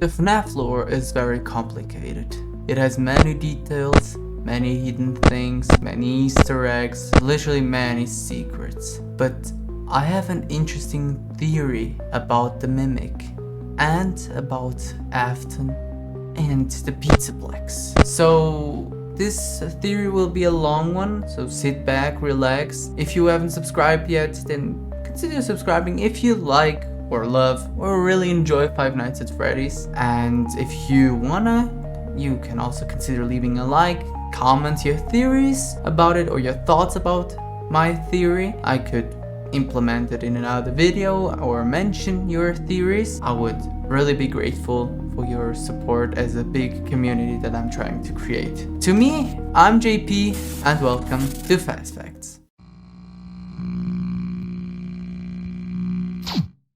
The FNAF lore is very complicated. It has many details, many hidden things, many Easter eggs, literally many secrets. But I have an interesting theory about the Mimic and about Afton and the Pizzaplex. So this theory will be a long one, so sit back, relax. If you haven't subscribed yet, then consider subscribing if you like or love or really enjoy Five Nights at Freddy's. And if you wanna, you can also consider leaving a like, comment your theories about it or your thoughts about my theory. I could implement it in another video or mention your theories. I would really be grateful for your support as a big community that I'm trying to create. To me, I'm JP and welcome to FazFacts.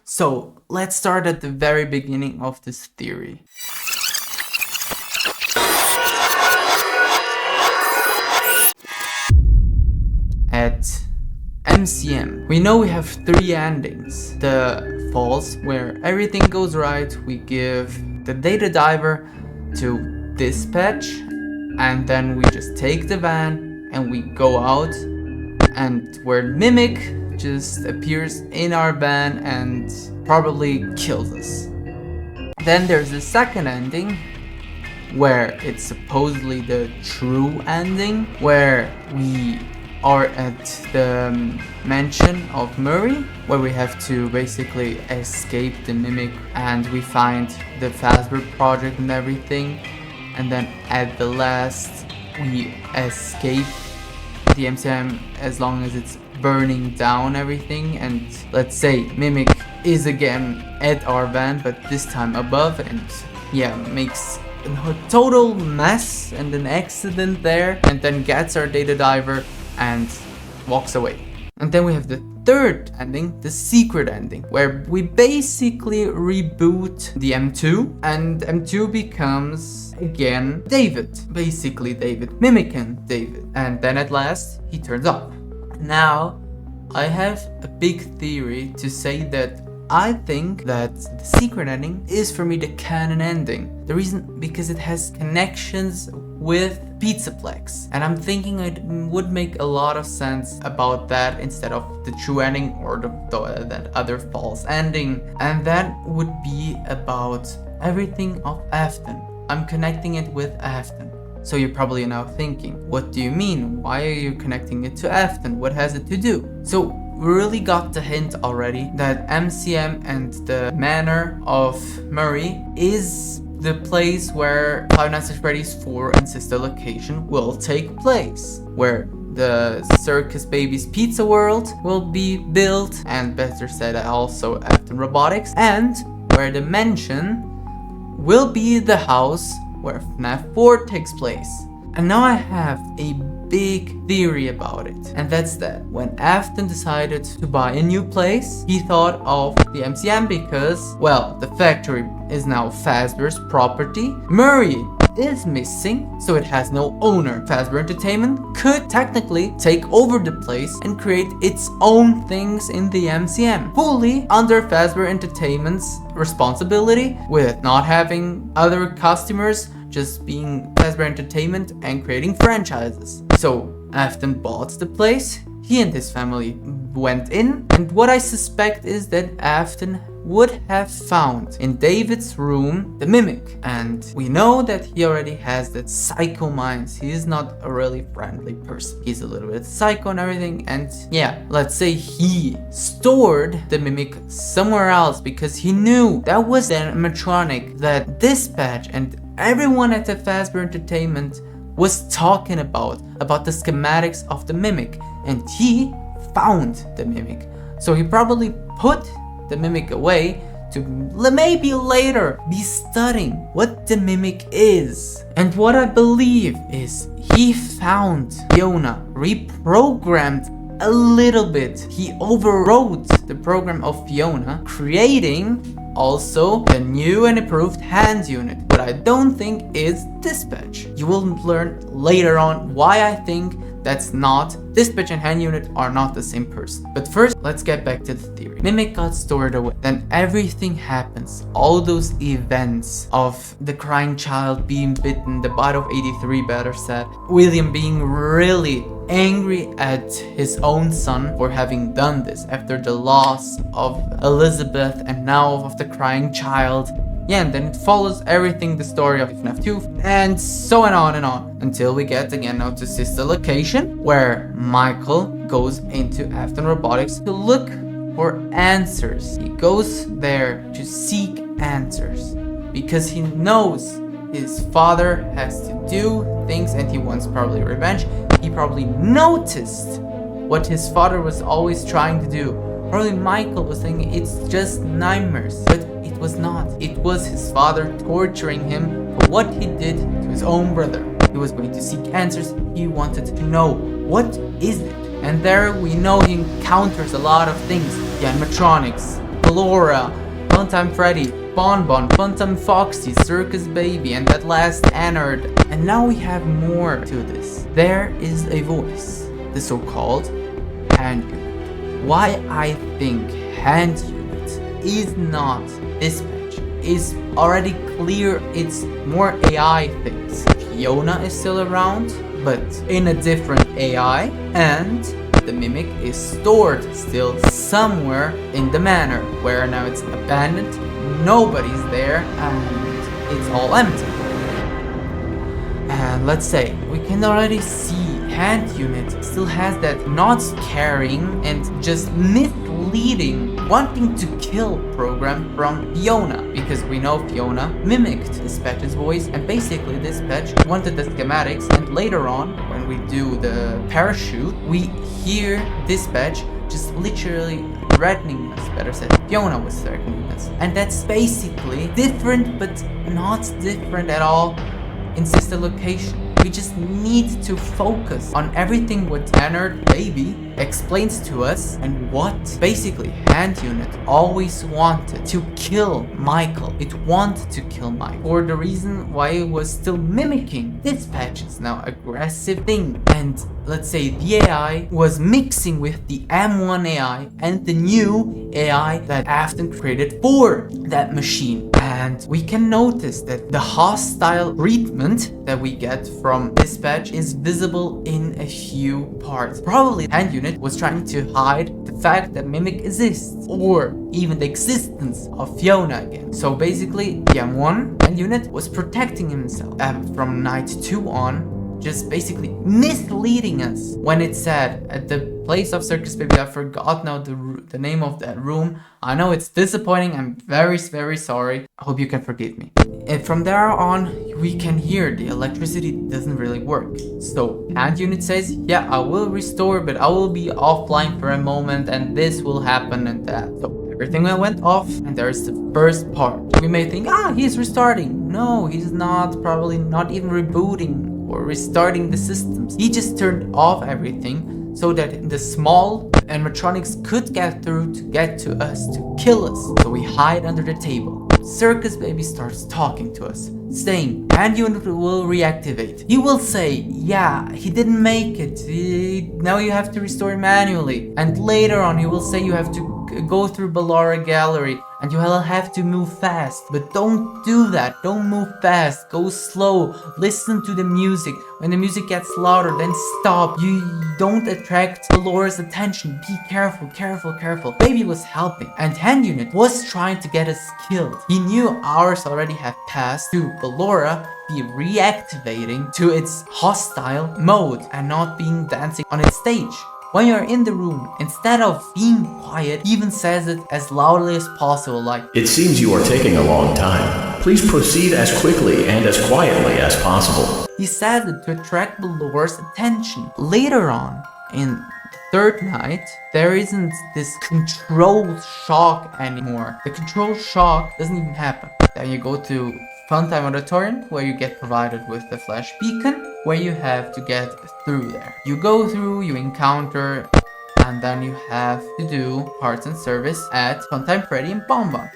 So let's start at the very beginning of this theory. At MCM, we know we have 3 endings. The false, where everything goes right, we give the data diver to dispatch, and then we just take the van and we go out, and where Mimic just appears in our van and probably kills us. Then there's the second ending, where it's supposedly the true ending, where we are at the mansion of Murray, where we have to basically escape the Mimic and we find the Fazbear project and everything, and then at the last we escape the MCM as long as it's burning down everything, and let's say Mimic is again at our van but this time above, and yeah, makes a total mess and an accident there, and then gets our data diver and walks away. And then we have the third ending, the secret ending, where we basically reboot the M2 and M2 becomes again David, basically David, mimicking David, and then at last he turns up. Now I have a big theory to say that I think that the secret ending is for me the canon ending. The reason, because it has connections with Pizzaplex, and I'm thinking it would make a lot of sense about that instead of the true ending or that other false ending, and that would be about everything of Afton. I'm connecting it with Afton. So you're probably now thinking, what do you mean? Why are you connecting it to Afton? What has it to do? So we really got the hint already that MCM and the manor of Murray is the place where Five Nights at Freddy's 4 and sister location will take place, where the Circus Baby's Pizza World will be built, and better said also Afton Robotics, and where the mansion will be the house where FNAF 4 takes place. And now I have a big theory about it, and that's that when Afton decided to buy a new place, he thought of the MCM because, well, the factory is now Fazbear's property. Murray is missing, so it has no owner. Fazbear Entertainment could technically take over the place and create its own things in the MCM, fully under Fazbear Entertainment's responsibility, with not having other customers, just being Fazbear Entertainment and creating franchises. So Afton bought the place, he and his family went in, and what I suspect is that Afton would have found in David's room the Mimic, and we know that he already has that psycho mind. He is not a really friendly person, he's a little bit psycho and everything, and yeah, let's say he stored the Mimic somewhere else because he knew that was the animatronic that Dispatch and everyone at the Fazbear Entertainment was talking about the schematics of the Mimic, and he found the Mimic. So he probably put the Mimic away to maybe later be studying what the Mimic is. And what I believe is he found Fiona, reprogrammed a little bit. He overwrote the program of Fiona, creating also the new and improved hand unit, but I don't think is Dispatch. You will learn later on why I think that's not. Dispatch and hand unit are not the same person. But first, let's get back to the theory. Mimic got stored away. Then everything happens. All those events of the crying child being bitten, the bite of 83 better said, William being really angry at his own son for having done this after the loss of Elizabeth and now of the crying child. Yeah, and then it follows everything, the story of FNAF 2, and so on and on, until we get again now to sister location, where Michael goes into Afton Robotics to look for answers. He goes there to seek answers, because he knows his father has to do things and he wants probably revenge. He probably noticed what his father was always trying to do. Probably Michael was thinking it's just nightmares, but it was not. It was his father torturing him for what he did to his own brother. He was going to seek answers. He wanted to know, what is it? And there we know he encounters a lot of things. The animatronics, Laura, Funtime Freddy, Bonbon, Funtime Foxy, Circus Baby, and that last Anard. And now we have more to this. There is a voice, the so-called hand unit. Why I think hand unit is not dispatch is already clear. It's more AI things. Fiona is still around, but in a different AI, and the mimic is stored still somewhere in the manor, where now it's abandoned, nobody's there, and it's all empty. And let's say we can already see hand unit still has that not caring and just misleading wanting to kill program from Fiona, because we know Fiona mimicked Dispatch's voice, and basically Dispatch wanted the schematics, and later on when we do the parachute we hear Dispatch just literally threatening us, better said Fiona was threatening us, and that's basically different but not different at all in sister location. We just need to focus on everything what Tanner Baby explains to us, and what basically hand unit always wanted to kill Michael. It wanted to kill Michael for the reason why it was still mimicking Dispatch's now aggressive thing. And let's say the AI was mixing with the M1 AI and the new AI that Afton created for that machine. And we can notice that the hostile treatment that we get from Dispatch is visible in a few parts. Probably hand unit was trying to hide the fact that Mimic exists, or even the existence of Fiona again. So basically the M1 hand unit was protecting himself from night 2 on, just basically misleading us when it said at the place of Circus Baby. I forgot now the name of that room. I know it's disappointing. I'm very sorry. I hope you can forgive me. And from there on we can hear the electricity doesn't really work. So hand unit says, yeah, I will restore, but I will be offline for a moment and this will happen and that. So everything went off, and there's the first part. We may think, he's restarting. No, he's not. Probably not even rebooting or restarting the systems. He just turned off everything so that the small animatronics could get through to get to us, to kill us. So we hide under the table. Circus Baby starts talking to us, saying hand unit will reactivate. He will say, yeah, he didn't make it. Now you have to restore manually. And later on he will say you have to go through Ballora Gallery and you will have to move fast. But don't do that. Don't move fast. Go slow. Listen to the music. When the music gets louder, then stop. You don't attract Ballora's attention. Be careful, careful. Baby was helping, and hand unit was trying to get us killed. He knew hours already had passed to Ballora be reactivating to its hostile mode and not being dancing on its stage. When you're in the room, instead of being quiet, he even says it as loudly as possible, like, "It seems you are taking a long time. Please proceed as quickly and as quietly as possible." He says it to attract Ballora's attention. Later on, in the third night, there isn't this control shock anymore. The control shock doesn't even happen. Then you go to Funtime Auditorium, where you get provided with the flash beacon, where you have to get through there. You go through, you encounter, and then you have to do parts and service at Funtime Freddy and Bonbon.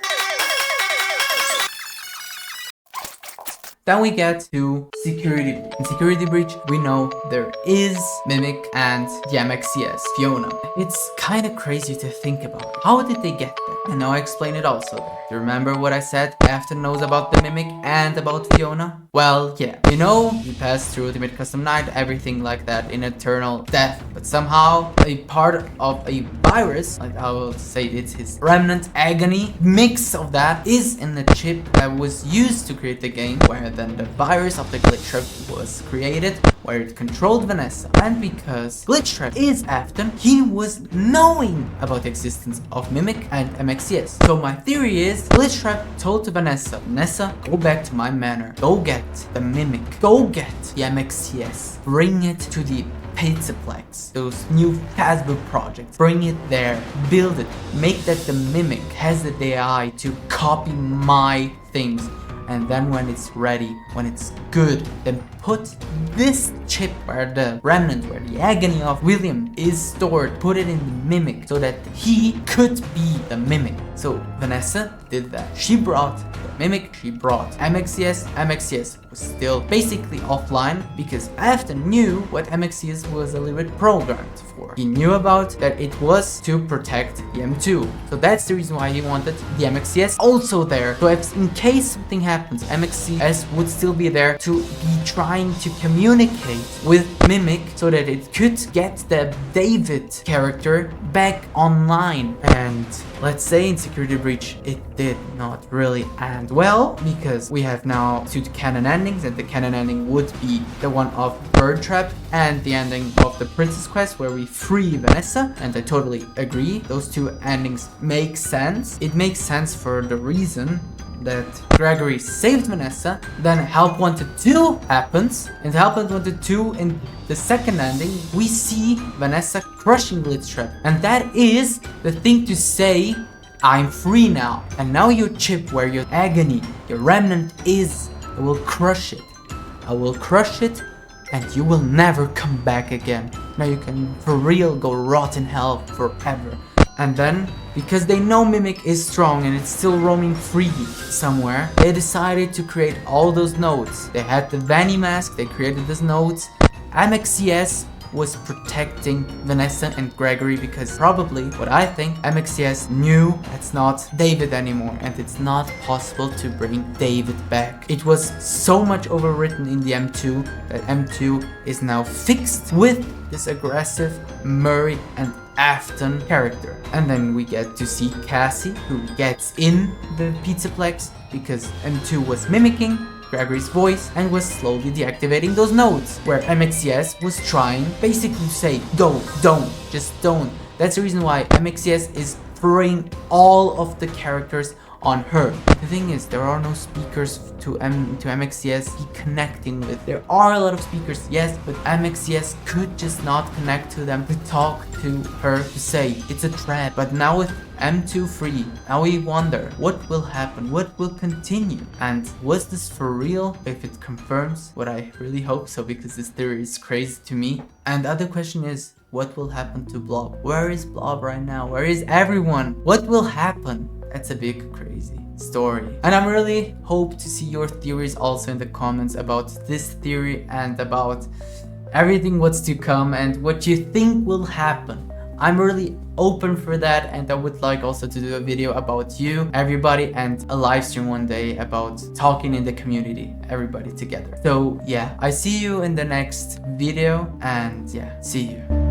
Then we get to security breach. In security breach, we know there is Mimic and the MXCS, Fiona. It's kind of crazy to think about. How did they get there? And now I explain it also there. Do you remember what I said? Afton knows about the Mimic and about Fiona? Well, yeah. You know, he passed through Ultimate Custom Night, everything like that in Eternal Death. But somehow, a part of a virus, like I will say it's his Remnant Agony, mix of that is in the chip that was used to create the game, where then the virus of the Glitch Trap was created, where it controlled Vanessa. And because Glitch Trap is Afton, he was knowing about the existence of Mimic and MXCS. So my theory is, Glitch Trap told to Vanessa, go back to my manor, go get the Mimic, go get the MXCS, bring it to the Pizzaplex, those new Facebook projects, bring it there, build it, make that the Mimic has the AI to copy my things. And then when it's ready, when it's good, then put this chip where the remnant, where the agony of William is stored, put it in the Mimic so that he could be the Mimic. So Vanessa did that. She brought the Mimic, she brought MXCS. MXCS was still basically offline because Afton knew what MXCS was a little bit programmed for. He knew about that it was to protect the M2. So that's the reason why he wanted the MXCS also there. So if in case something happens, MXCS would still be there to be trying to communicate with Mimic so that it could get the David character back online. And let's say in Security Breach it did not really end well, because we have now two canon endings, and the canon ending would be the one of Bird Trap and the ending of the Princess Quest where we free Vanessa. And I totally agree, those two endings make sense. It makes sense for the reason that Gregory saved Vanessa, then Help Wanted 2 happens, and Help Wanted 2 in the second ending, we see Vanessa crushing Glitch Trap. And that is the thing to say, I'm free now. And now your chip where your agony, your remnant is, I will crush it. I will crush it, and you will never come back again. Now you can for real go rot in hell forever. And then, because they know Mimic is strong and it's still roaming free somewhere, they decided to create all those nodes. They had the Vanny mask, they created those nodes. MXCS was protecting Vanessa and Gregory because probably, what I think, MXCS knew it's not David anymore and it's not possible to bring David back. It was so much overwritten in the M2 that M2 is now fixed with this aggressive Murray and Afton character. And then we get to see Cassie, who gets in the Pizzaplex because M2 was mimicking Gregory's voice and was slowly deactivating those nodes, where MXCS was trying basically to say, go, don't, just don't. That's the reason why MXCS is throwing all of the characters on her. The thing is, there are no speakers to MXCS be connecting with. There are a lot of speakers, yes, but MXCS could just not connect to them to talk to her, to say it's a trap. But now with M2 free, now we wonder what will happen, what will continue, and was this for real? If it confirms, what I really hope so, because this theory is crazy to me. And the other question is, what will happen to Blob? Where is Blob right now? Where is everyone? What will happen? That's a big crazy story. And I'm really hope to see your theories also in the comments about this theory and about everything what's to come and what you think will happen. I'm really open for that, and I would like also to do a video about you, everybody, and a live stream one day about talking in the community, everybody together. So yeah, I see you in the next video, and yeah, see you.